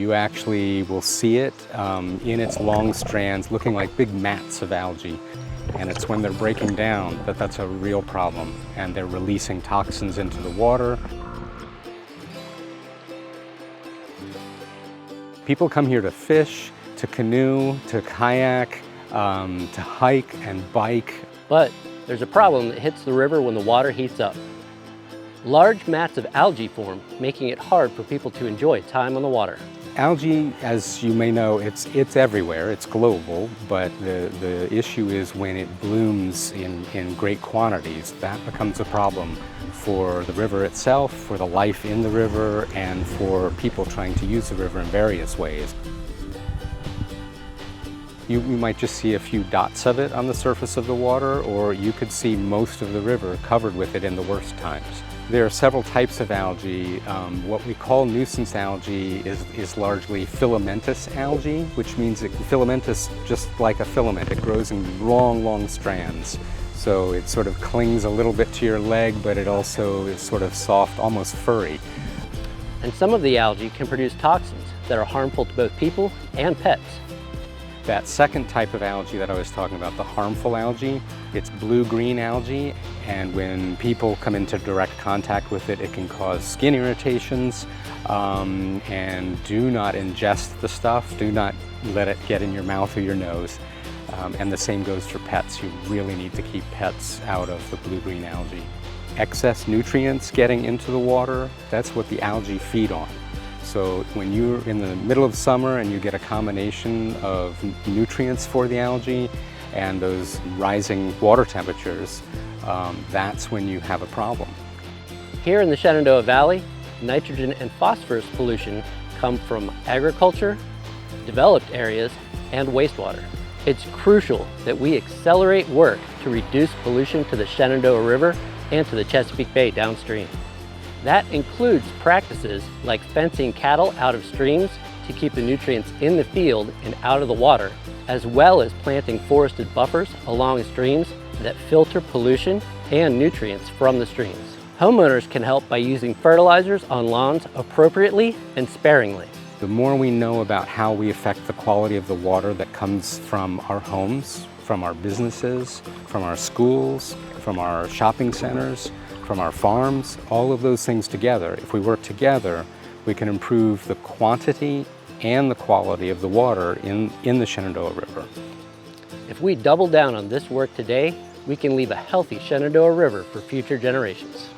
You actually will see it in its long strands looking like big mats of algae. And it's when they're breaking down that that's a real problem, and they're releasing toxins into the water. People come here to fish, to canoe, to kayak, to hike and bike. But there's a problem that hits the river when the water heats up. Large mats of algae form, making it hard for people to enjoy time on the water. Algae, as you may know, it's everywhere, it's global, but the issue is when it blooms in great quantities, that becomes a problem for the river itself, for the life in the river, and for people trying to use the river in various ways. You might just see a few dots of it on the surface of the water, or you could see most of the river covered with it in the worst times. There are several types of algae. What we call nuisance algae is largely filamentous algae, which means filamentous, just like a filament, it grows in long, long strands. So it sort of clings a little bit to your leg, but it also is sort of soft, almost furry. And some of the algae can produce toxins that are harmful to both people and pets. That second type of algae that I was talking about, the harmful algae, it's blue-green algae, and when people come into direct contact with it, it can cause skin irritations, and do not ingest the stuff. Do not let it get in your mouth or your nose. And the same goes for pets. You really need to keep pets out of the blue-green algae. Excess nutrients getting into the water, that's what the algae feed on. So when you're in the middle of summer and you get a combination of nutrients for the algae and those rising water temperatures, that's when you have a problem. Here in the Shenandoah Valley, nitrogen and phosphorus pollution come from agriculture, developed areas, and wastewater. It's crucial that we accelerate work to reduce pollution to the Shenandoah River and to the Chesapeake Bay downstream. That includes practices like fencing cattle out of streams to keep the nutrients in the field and out of the water, as well as planting forested buffers along streams that filter pollution and nutrients from the streams. Homeowners can help by using fertilizers on lawns appropriately and sparingly. The more we know about how we affect the quality of the water that comes from our homes, from our businesses, from our schools, from our shopping centers, from our farms, all of those things together, if we work together, we can improve the quantity and the quality of the water in the Shenandoah River. If we double down on this work today, we can leave a healthy Shenandoah River for future generations.